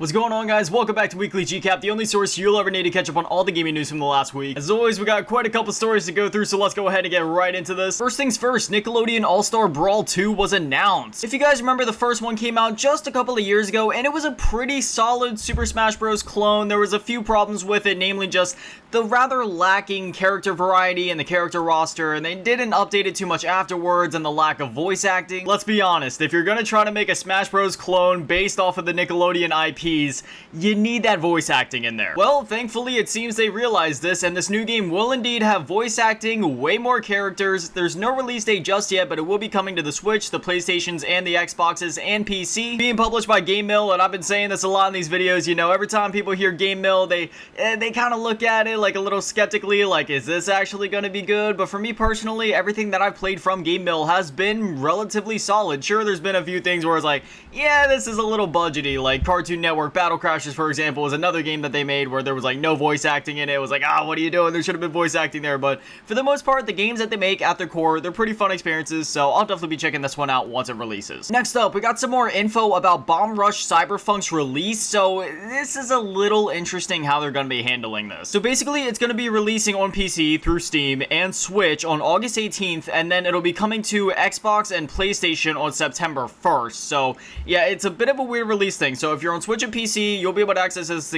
What's going on, guys? Welcome back to Weekly GCap, the only source you'll ever need to catch up on all the gaming news from the last week. As always, we got quite a couple stories to go through, so let's go ahead and get right into this. First things first, Nickelodeon All-Star Brawl 2 was announced. If you guys remember, the first one came out just a couple of years ago, and it was a pretty solid Super Smash Bros. Clone. There was a few problems with it, namely just the rather lacking character variety in the character roster, and they didn't update it too much afterwards, and the lack of voice acting. Let's be honest, if you're gonna try to make a Smash Bros. Clone based off of the Nickelodeon IPs, you need that voice acting in there. Well, thankfully, it seems they realized this, and this new game will indeed have voice acting, way more characters. There's no release date just yet, but it will be coming to the Switch, the PlayStations, and the Xboxes, and PC. Being published by Game Mill, and I've been saying this a lot in these videos, you know, every time people hear Game Mill, they kind of look at it like a little skeptically, like, is this actually going to be good? But for me personally, everything that I've played from Game Mill has been relatively solid. Sure, there's been a few things where it's like, yeah, this is a little budgety, like Cartoon Network Battle Crashes, for example, is another game that they made where there was like no voice acting in it. It was like, what are you doing? There should have been voice acting there. But for the most part, the games that they make at their core, they're pretty fun experiences, so I'll definitely be checking this one out once it releases. Next up, we got some more info about Bombrush CyberFunk's release. So this is a little interesting how they're going to be handling this. So basically, it's going to be releasing on PC through Steam and Switch on August 18th, and then it'll be coming to Xbox and PlayStation on September 1st. So yeah, it's a bit of a weird release thing. So if you're on Switch and PC, you'll be able to access this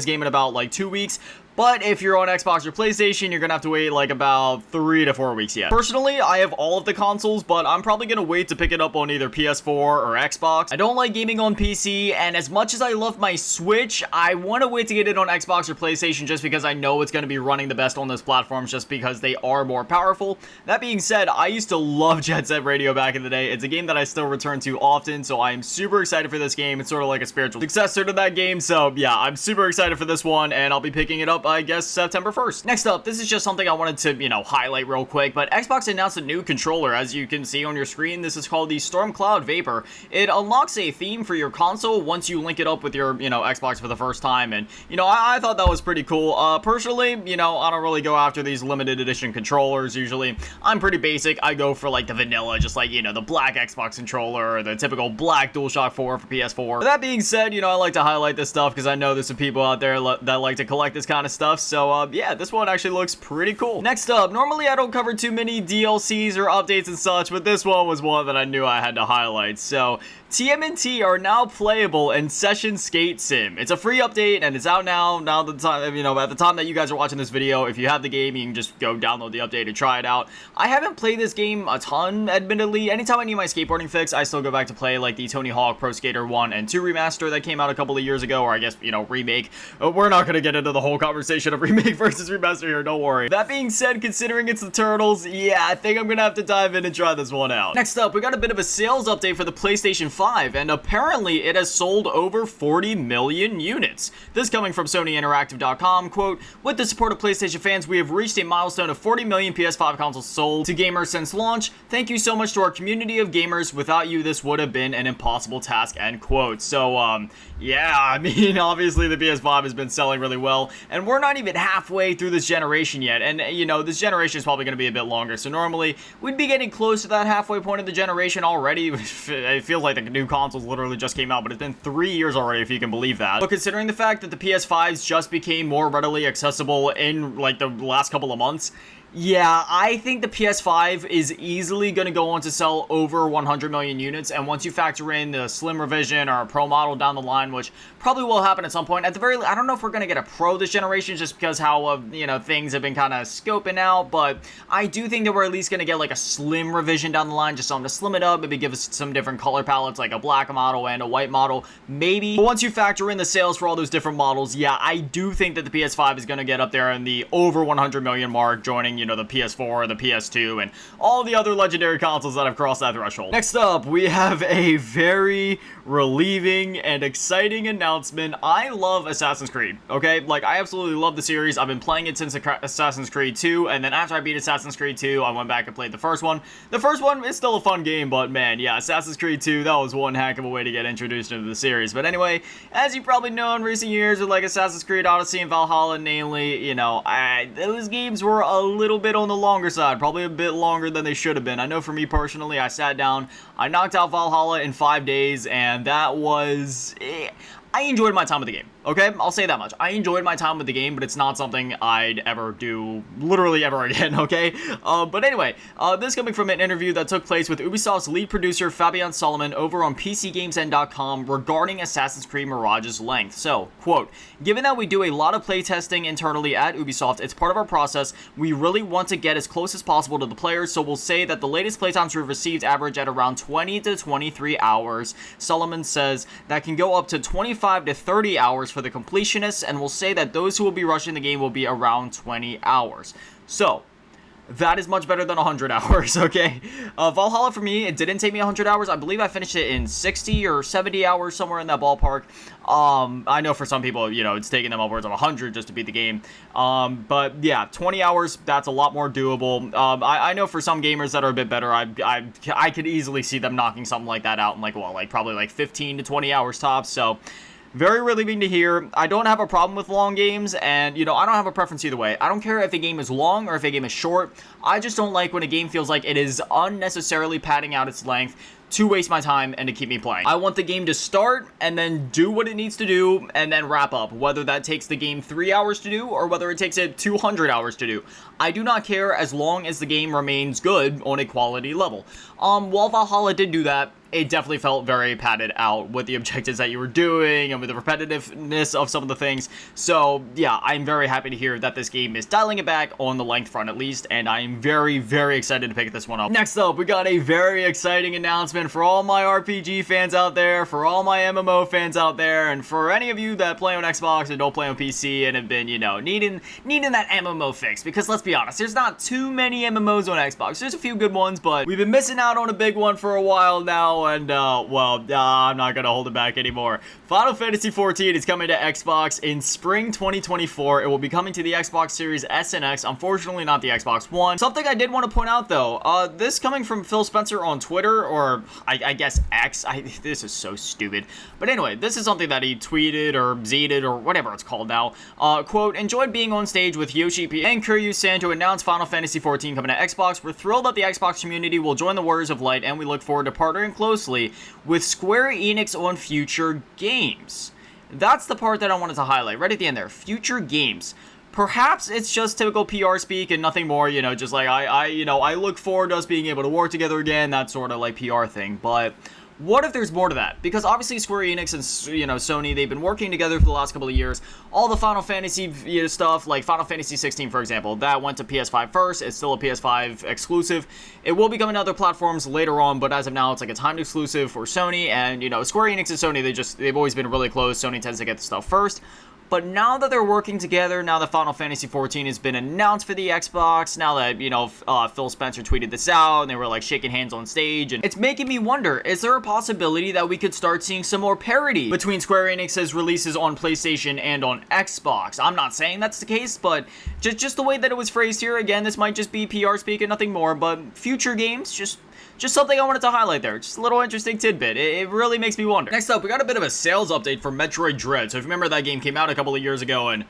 game in about like 2 weeks. But if you're on Xbox or PlayStation, you're gonna have to wait like about 3 to 4 weeks yet. Personally, I have all of the consoles, but I'm probably gonna wait to pick it up on either PS4 or Xbox. I don't like gaming on PC, and as much as I love my Switch, I want to wait to get it on Xbox or PlayStation just because I know it's gonna be running the best on those platforms just because they are more powerful. That being said, I used to love Jet Set Radio back in the day. It's a game that I still return to often, so I am super excited for this game. It's sort of like a spiritual successor to that game, so yeah, I'm super excited for this one, and I'll be picking it up, I guess, September 1st. Next up, this is just something I wanted to, highlight real quick, but Xbox announced a new controller. As you can see on your screen, this is called the Stormcloud Vapor. It unlocks a theme for your console once you link it up with your, Xbox for the first time, and, I thought that was pretty cool. Personally, I don't really go after these limited edition controllers, usually. I'm pretty basic. I go for, like, the vanilla, just like, the black Xbox controller, or the typical black DualShock 4 for PS4. That being said, I like to highlight this stuff because I know there's some people out there that like to collect this kind of stuff. So, yeah, this one actually looks pretty cool. Next up, normally I don't cover too many DLCs or updates and such, but this one was one that I knew I had to highlight. So, TMNT are now playable in Session Skate Sim. It's a free update, and it's out now. Now, at the time that you guys are watching this video, if you have the game, you can just go download the update and try it out. I haven't played this game a ton, admittedly. Anytime I need my skateboarding fix, I still go back to play, like, the Tony Hawk Pro Skater 1 and 2 remaster that came out a couple of years ago, or I guess, remake. We're not gonna get into the whole conversation of remake versus remaster here, don't worry. That being said, considering it's the Turtles, yeah, I think I'm gonna have to dive in and try this one out. Next up, we got a bit of a sales update for the PlayStation 5, and apparently it has sold over 40 million units. This coming from SonyInteractive.com, quote, "With the support of PlayStation fans, we have reached a milestone of 40 million PS5 consoles sold to gamers since launch. Thank you so much to our community of gamers. Without you, this would have been an impossible task," end quote. So, yeah, I mean, obviously the PS5 has been selling really well, and we're not even halfway through this generation yet, and, this generation is probably going to be a bit longer, so normally we'd be getting close to that halfway point of the generation already. It feels like the new consoles literally just came out, but it's been 3 years already, if you can believe that. But considering the fact that the PS5s just became more readily accessible in, like, the last couple of months, yeah, I think the PS5 is easily going to go on to sell over 100 million units, and once you factor in the Slim revision or a Pro model down the line, which probably will happen at some point, at the very least, I don't know if we're going to get a Pro this generation just because how, things have been kind of scoping out, but I do think that we're at least going to get, like, a Slim revision down the line, just something to slim it up, maybe give us some different color palettes, like a black model and a white model, maybe. But once you factor in the sales for all those different models, yeah, I do think that the PS5 is going to get up there in the over 100 million mark, joining, the PS4, the PS2, and all the other legendary consoles that have crossed that threshold. Next up, we have a very relieving and exciting announcement. I love Assassin's Creed, okay? Like, I absolutely love the series. I've been playing it since Assassin's Creed 2, and then after I beat Assassin's Creed 2, I went back and played the first one. The first one is still a fun game, but man, yeah, Assassin's Creed 2, that was one heck of a way to get introduced into the series. But anyway, as you probably know in recent years with, like, Assassin's Creed Odyssey and Valhalla, namely, those games were a little bit on the longer side, probably a bit longer than they should have been. I know for me personally, I sat down, I knocked out Valhalla in 5 days, and that was... I enjoyed my time with the game, okay? I'll say that much. I enjoyed my time with the game, but it's not something I'd ever do literally ever again, okay? But anyway, this coming from an interview that took place with Ubisoft's lead producer Fabian Solomon over on PCGamesN.com regarding Assassin's Creed Mirage's length. So, quote, given that we do a lot of playtesting internally at Ubisoft, it's part of our process. We really want to get as close as possible to the players, so we'll say that the latest playtimes we've received average at around 20 to 23 hours. Solomon says that can go up to 25 to 30 hours for the completionists, and we'll say that those who will be rushing the game will be around 20 hours. So, that is much better than 100 hours, okay? Valhalla, for me, it didn't take me 100 hours. I believe I finished it in 60 or 70 hours, somewhere in that ballpark. I know for some people, you know, it's taking them upwards of 100 just to beat the game. But yeah, 20 hours, that's a lot more doable. I know for some gamers that are a bit better, I could easily see them knocking something like that out in probably like 15 to 20 hours tops, so... Very relieving to hear. I don't have a problem with long games, and, you know, I don't have a preference either way. I don't care if a game is long or if a game is short. I just don't like when a game feels like it is unnecessarily padding out its length to waste my time and to keep me playing. I want the game to start and then do what it needs to do and then wrap up, whether that takes the game 3 hours to do or whether it takes it 200 hours to do. I do not care as long as the game remains good on a quality level. While Valhalla did do that, it definitely felt very padded out with the objectives that you were doing and with the repetitiveness of some of the things. So, yeah, I'm very happy to hear that this game is dialing it back on the length front at least, and I'm very, very excited to pick this one up. Next up, we got a very exciting announcement for all my RPG fans out there, for all my MMO fans out there, and for any of you that play on Xbox and don't play on PC and have been, you know, needing that MMO fix, because let's be honest, there's not too many MMOs on Xbox. There's a few good ones, but we've been missing out on a big one for a while now, and, I'm not gonna hold it back anymore. Final Fantasy XIV is coming to Xbox in spring 2024. It will be coming to the Xbox Series S and X, unfortunately not the Xbox One. Something I did want to point out, though, this coming from Phil Spencer on Twitter, or I guess X. This is so stupid. But anyway, this is something that he tweeted or zeeted or whatever it's called now. Quote, enjoyed being on stage with Yoshi P and Kiryu-san to announce Final Fantasy XIV coming to Xbox. We're thrilled that the Xbox community will join the Warriors of Light, and we look forward to partnering closely with Square Enix on future games. That's the part that I wanted to highlight right at the end there. Future games. Perhaps it's just typical PR speak and nothing more, you know, just like I look forward to us being able to work together again, that sort of like PR thing. But what if there's more to that? Because obviously Square Enix and, you know, Sony, they've been working together for the last couple of years. All the Final Fantasy stuff, like Final Fantasy 16, for example, that went to PS5 first. It's still a PS5 exclusive. It will be coming to other platforms later on, but as of now, it's like a timed exclusive for Sony. And, you know, Square Enix and Sony, they've always been really close. Sony tends to get the stuff first. But now that they're working together, now that Final Fantasy XIV has been announced for the Xbox, now that, you know, Phil Spencer tweeted this out, and they were, like, shaking hands on stage, and it's making me wonder, is there a possibility that we could start seeing some more parity between Square Enix's releases on PlayStation and on Xbox? I'm not saying that's the case, but just the way that it was phrased here, again, this might just be PR speak and nothing more, but future games, just something I wanted to highlight there. Just a little interesting tidbit. It really makes me wonder. Next up, we got a bit of a sales update for Metroid Dread. So if you remember, that game came out a couple of years ago, and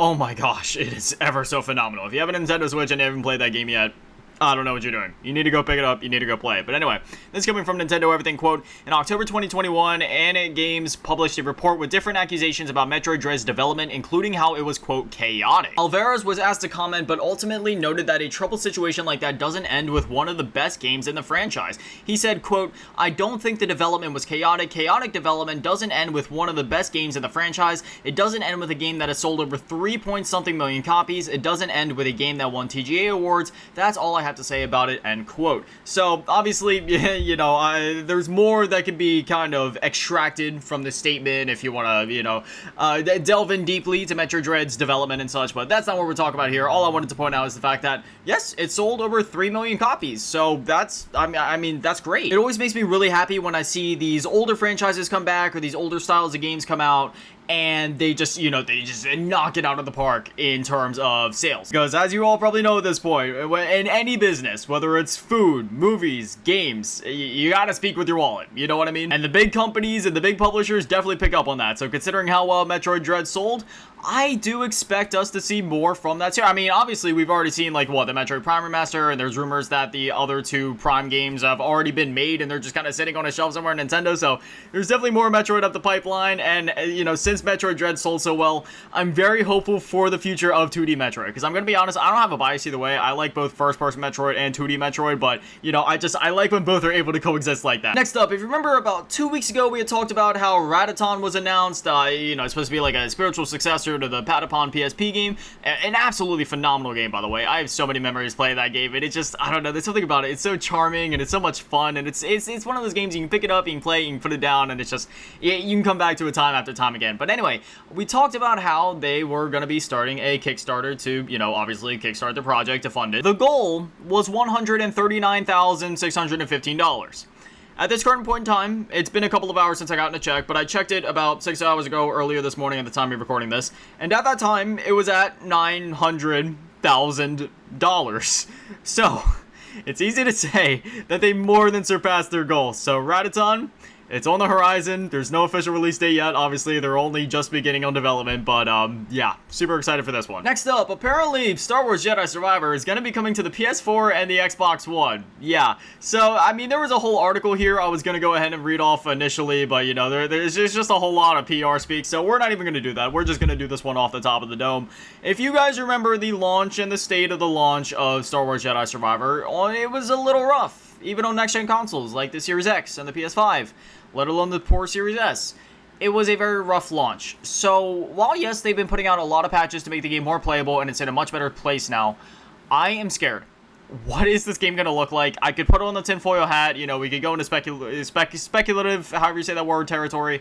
oh my gosh, it is ever so phenomenal. If you have a Nintendo Switch and you haven't played that game yet, I don't know what you're doing. You need to go pick it up. You need to go play it. But anyway, this is coming from Nintendo Everything, quote, in October 2021, Annette Games published a report with different accusations about Metroid Dread's development, including how it was, quote, chaotic. Alvarez was asked to comment, but ultimately noted that a troubled situation like that doesn't end with one of the best games in the franchise. He said, quote, I don't think the development was chaotic. Chaotic development doesn't end with one of the best games in the franchise. It doesn't end with a game that has sold over 3-point-something million copies. It doesn't end with a game that won TGA awards. That's all I have to say about it, end quote. So obviously, you know, there's more that can be kind of extracted from this statement if you want to, you know, delve in deeply to Metroid Dread's development and such, but that's not what we're talking about here. All I wanted to point out is the fact that, yes, it sold over 3 million copies, so that's, I mean, that's great. It always makes me really happy when I see these older franchises come back or these older styles of games come out, and they just, you know, they just knock it out of the park in terms of sales. Because as you all probably know at this point, in any business, whether it's food, movies, games, you gotta speak with your wallet, you know what I mean? And the big companies and the big publishers definitely pick up on that. So considering how well Metroid Dread sold, I do expect us to see more from that series. I mean, obviously, we've already seen, like, what, the Metroid Prime Remaster, and there's rumors that the other two Prime games have already been made, and they're just kind of sitting on a shelf somewhere at Nintendo, so there's definitely more Metroid up the pipeline, and, you know, since Metroid Dread sold so well, I'm very hopeful for the future of 2D Metroid, because I'm going to be honest, I don't have a bias either way. I like both first-person Metroid and 2D Metroid, but, you know, I like when both are able to coexist like that. Next up, if you remember, about 2 weeks ago, we had talked about how Ratatan was announced, you know, it's supposed to be like a spiritual successor to the Patapon PSP game. An absolutely phenomenal game, by the way. I have so many memories playing that game, and it's just, I don't know, there's something about it. It's so charming, and it's so much fun, and it's one of those games you can pick it up, you can play, you can put it down, and it's just, you can come back to it time after time again. But anyway, we talked about how they were going to be starting a Kickstarter to, you know, obviously kickstart the project to fund it. The goal was $139,615. At this current point in time, it's been a couple of hours since I got in a check, but I checked it about 6 hours ago earlier this morning at the time of recording this, and at that time, it was at $900,000. So, it's easy to say that they more than surpassed their goal. So, Ratatan, it's on the horizon. There's no official release date yet. Obviously, they're only just beginning on development, but yeah, super excited for this one. Next up, apparently, Star Wars Jedi Survivor is going to be coming to the PS4 and the Xbox One. Yeah, so, I mean, there was a whole article here I was going to go ahead and read off initially, but, you know, there's just a whole lot of PR speak, so we're not even going to do that. We're just going to do this one off the top of the dome. If you guys remember the launch and the state of the launch of Star Wars Jedi Survivor, it was a little rough, even on next-gen consoles like the Series X and the PS5. Let alone the poor Series S. It was a very rough launch. So, while yes, they've been putting out a lot of patches to make the game more playable, and it's in a much better place now, I am scared. What is this game going to look like? I could put on the tinfoil hat, you know, we could go into speculative, however you say that word, territory,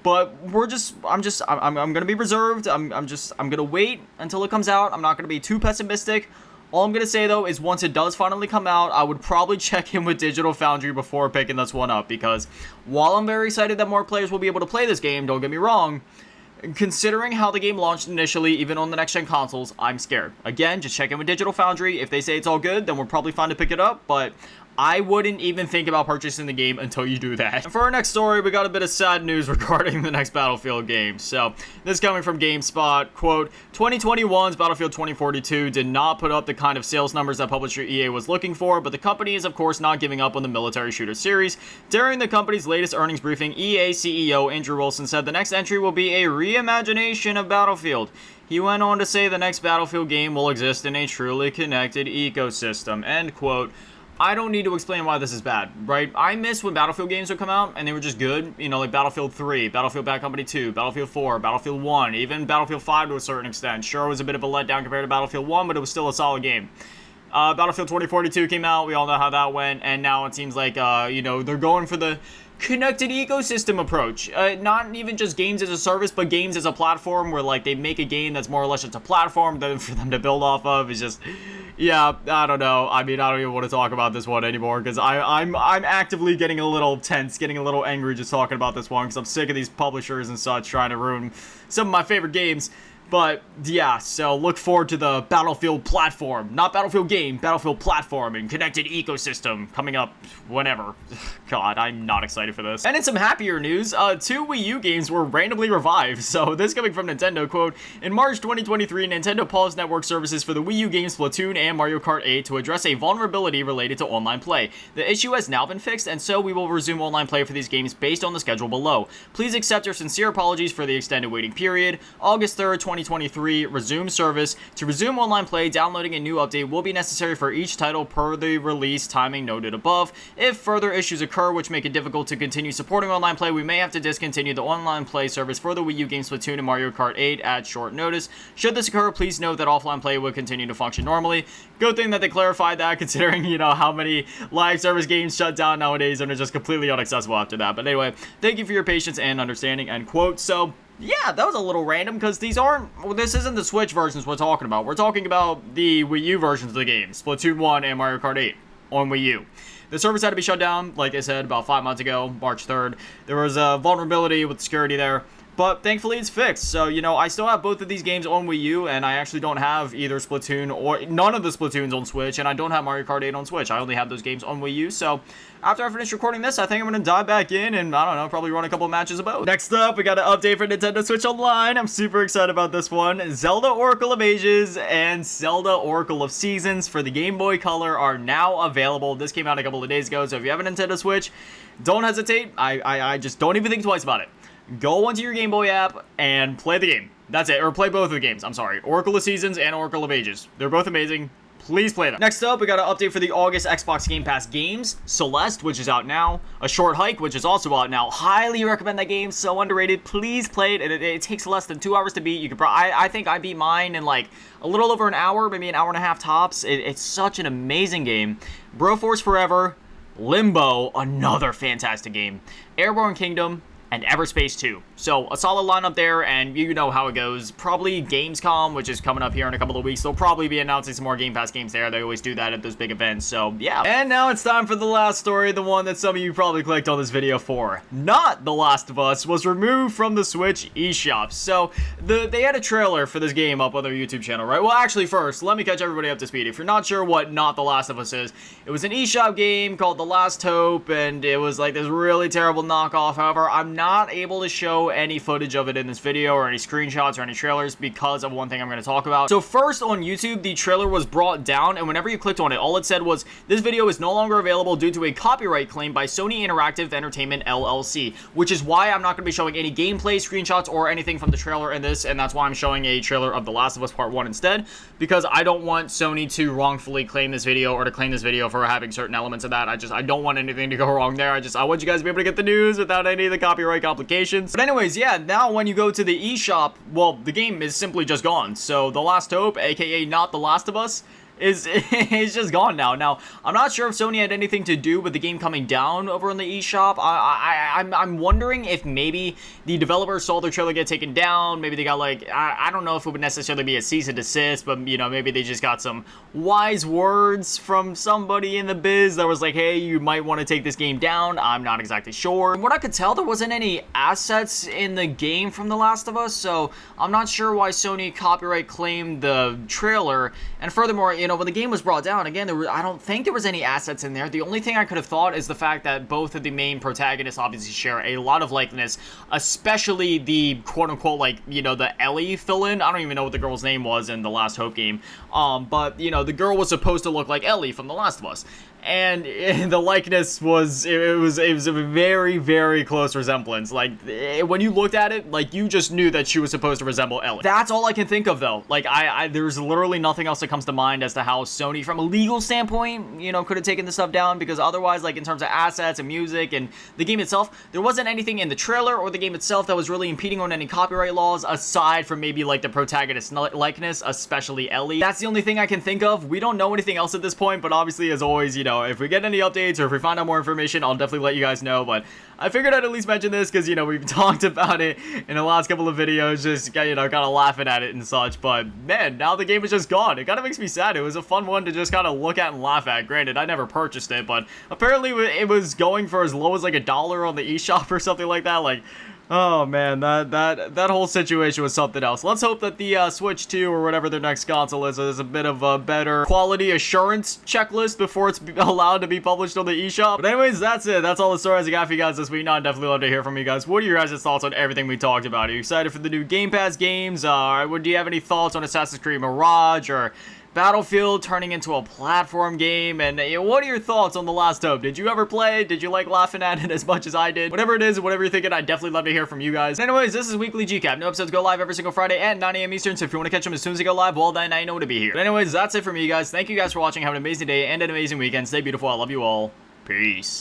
but I'm going to be reserved. I'm going to wait until it comes out. I'm not going to be too pessimistic. All I'm going to say, though, is once it does finally come out, I would probably check in with Digital Foundry before picking this one up, because while I'm very excited that more players will be able to play this game, don't get me wrong, considering how the game launched initially, even on the next-gen consoles, I'm scared. Again, just check in with Digital Foundry. If they say it's all good, then we're probably fine to pick it up, but I wouldn't even think about purchasing the game until you do that. And for our next story, we got a bit of sad news regarding the next Battlefield game. So, this coming from GameSpot, quote, 2021's Battlefield 2042 did not put up the kind of sales numbers that publisher EA was looking for, but the company is of course not giving up on the military shooter series. During the company's latest earnings briefing, EA CEO Andrew Wilson said the next entry will be a reimagination of Battlefield. He went on to say the next Battlefield game will exist in a truly connected ecosystem, end quote. I don't need to explain why this is bad, right? I miss when Battlefield games would come out and they were just good, you know, like Battlefield 3, Battlefield Bad Company 2, Battlefield 4, Battlefield 1, even Battlefield 5 to a certain extent. Sure, it was a bit of a letdown compared to Battlefield 1, but it was still a solid game. Battlefield 2042 came out, we all know how that went, and now it seems like, you know, they're going for the connected ecosystem approach. Not even just games as a service, but games as a platform, where like they make a game that's more or less just a platform for them to build off of. Is just, yeah, I don't know. I mean, I don't even want to talk about this one anymore, because I'm actively getting a little tense, getting a little angry just talking about this one, because I'm sick of these publishers and such trying to ruin some of my favorite games. But, yeah, so look forward to the Battlefield platform. Not Battlefield game, Battlefield platform and connected ecosystem coming up whenever. God, I'm not excited for this. And in some happier news, 2 Wii U games were randomly revived. So, this coming from Nintendo, quote, in March 2023, Nintendo paused network services for the Wii U games Splatoon and Mario Kart 8 to address a vulnerability related to online play. The issue has now been fixed, and so we will resume online play for these games based on the schedule below. Please accept our sincere apologies for the extended waiting period. August 3rd, 2023, resume service. To resume online play, downloading a new update will be necessary for each title per the release timing noted above. If further issues occur which make it difficult to continue supporting online play, we may have to discontinue the online play service for the Wii U games Splatoon and Mario Kart 8 at short notice. Should this occur, please note that offline play will continue to function normally. Good thing that they clarified that, considering, you know, how many live service games shut down nowadays and are just completely inaccessible after that. But anyway, thank you for your patience and understanding, end quote. So, yeah, that was a little random, because this isn't the Switch versions we're talking about. We're talking about the Wii U versions of the game, Splatoon 1 and Mario Kart 8 on Wii U. The service had to be shut down, like I said, about 5 months ago, March 3rd. There was a vulnerability with security there. But thankfully it's fixed. So, you know, I still have both of these games on Wii U, and I actually don't have either Splatoon or none of the Splatoons on Switch, and I don't have Mario Kart 8 on Switch. I only have those games on Wii U. So after I finish recording this, I think I'm going to dive back in and, I don't know, probably run a couple matches of both. Next up, we got an update for Nintendo Switch Online. I'm super excited about this one. Zelda Oracle of Ages and Zelda Oracle of Seasons for the Game Boy Color are now available. This came out a couple of days ago, so if you have a Nintendo Switch, don't hesitate. I just don't even think twice about it. Go onto your Game Boy app and play the game. That's it. Or play both of the games. I'm sorry. Oracle of Seasons and Oracle of Ages. They're both amazing. Please play them. Next up, we got an update for the August Xbox Game Pass games. Celeste, which is out now. A Short Hike, which is also out now. Highly recommend that game. So underrated. Please play it. It takes less than 2 hours to beat. You could I think I beat mine in like a little over an hour, maybe an hour and a half tops. It's such an amazing game. Broforce Forever. Limbo, another fantastic game. Airborne Kingdom, and Everspace 2. So, a solid lineup there, and you know how it goes. Probably Gamescom, which is coming up here in a couple of weeks. They'll probably be announcing some more Game Pass games there. They always do that at those big events, so yeah. And now it's time for the last story, the one that some of you probably clicked on this video for. Not The Last of Us was removed from the Switch eShop. So, they had a trailer for this game up on their YouTube channel, right? Well, actually, first, let me catch everybody up to speed. If you're not sure what Not The Last of Us is, it was an eShop game called The Last Hope, and it was like this really terrible knockoff. However, I'm not able to show any footage of it in this video or any screenshots or any trailers because of one thing I'm going to talk about. So first, on YouTube, the trailer was brought down, and whenever you clicked on it, all it said was, this video is no longer available due to a copyright claim by Sony Interactive Entertainment LLC, which is why I'm not going to be showing any gameplay, screenshots, or anything from the trailer in this, and that's why I'm showing a trailer of The Last of Us Part 1 instead, because I don't want Sony to wrongfully claim this video or to claim this video for having certain elements of that. I don't want anything to go wrong there. I want you guys to be able to get the news without any of the copyright complications. But anyways, yeah, now when you go to the eShop, well, the game is simply just gone. So The Last Hope, aka Not The Last of Us, is just gone now. Now, I'm not sure if Sony had anything to do with the game coming down over on the eShop. I'm wondering if maybe the developers saw their trailer get taken down. Maybe they got like, I don't know if it would necessarily be a cease and desist, but you know, maybe they just got some wise words from somebody in the biz that was like, hey, you might want to take this game down. I'm not exactly sure. From what I could tell, there wasn't any assets in the game from The Last of Us, so I'm not sure why Sony copyright claimed the trailer. And furthermore, you know, when the game was brought down, again, I don't think there was any assets in there. The only thing I could have thought is the fact that both of the main protagonists obviously share a lot of likeness, especially the quote-unquote, like, you know, the Ellie fill-in. I don't even know what the girl's name was in the Last Hope game. But, you know, the girl was supposed to look like Ellie from The Last of Us. And the likeness was, it was a very, very close resemblance. Like, when you looked at it, like, you just knew that she was supposed to resemble Ellie. That's all I can think of, though. Like, there's literally nothing else that comes to mind as to how Sony, from a legal standpoint, you know, could have taken this stuff down, because otherwise, like, in terms of assets and music and the game itself, there wasn't anything in the trailer or the game itself that was really impeding on any copyright laws, aside from maybe, like, the protagonist likeness, especially Ellie. That's the only thing I can think of. We don't know anything else at this point, but obviously, as always, you know, if we get any updates or if we find out more information, I'll definitely let you guys know. But I figured I'd at least mention this because, you know, we've talked about it in the last couple of videos, just, you know, kind of laughing at it and such. But man, now the game is just gone. It kind of makes me sad. It was a fun one to just kind of look at and laugh at. Granted, I never purchased it, but apparently it was going for as low as like $1 on the eShop or something like that. Like, oh man, that whole situation was something else. Let's hope that the Switch 2 or whatever their next console is a bit of a better quality assurance checklist before it's allowed to be published on the eShop. But anyways, that's it. That's all the stories I got for you guys this week. Now, I'd definitely love to hear from you guys. What are your guys' thoughts on everything we talked about? Are you excited for the new Game Pass games? Do you have any thoughts on Assassin's Creed Mirage or Battlefield turning into a platform game? And what are your thoughts on The Last Hope? Did you ever play? Did you like laughing at it as much as I did? Whatever it is, whatever you're thinking, I'd definitely love to hear from you guys. Anyways, this is Weekly GCap. New episodes go live every single Friday at 9 a.m. Eastern, so if you want to catch them as soon as they go live, well, then I know to be here. But anyways, that's it for me, guys. Thank you guys for watching. Have an amazing day and an amazing weekend. Stay beautiful. I love you all. Peace.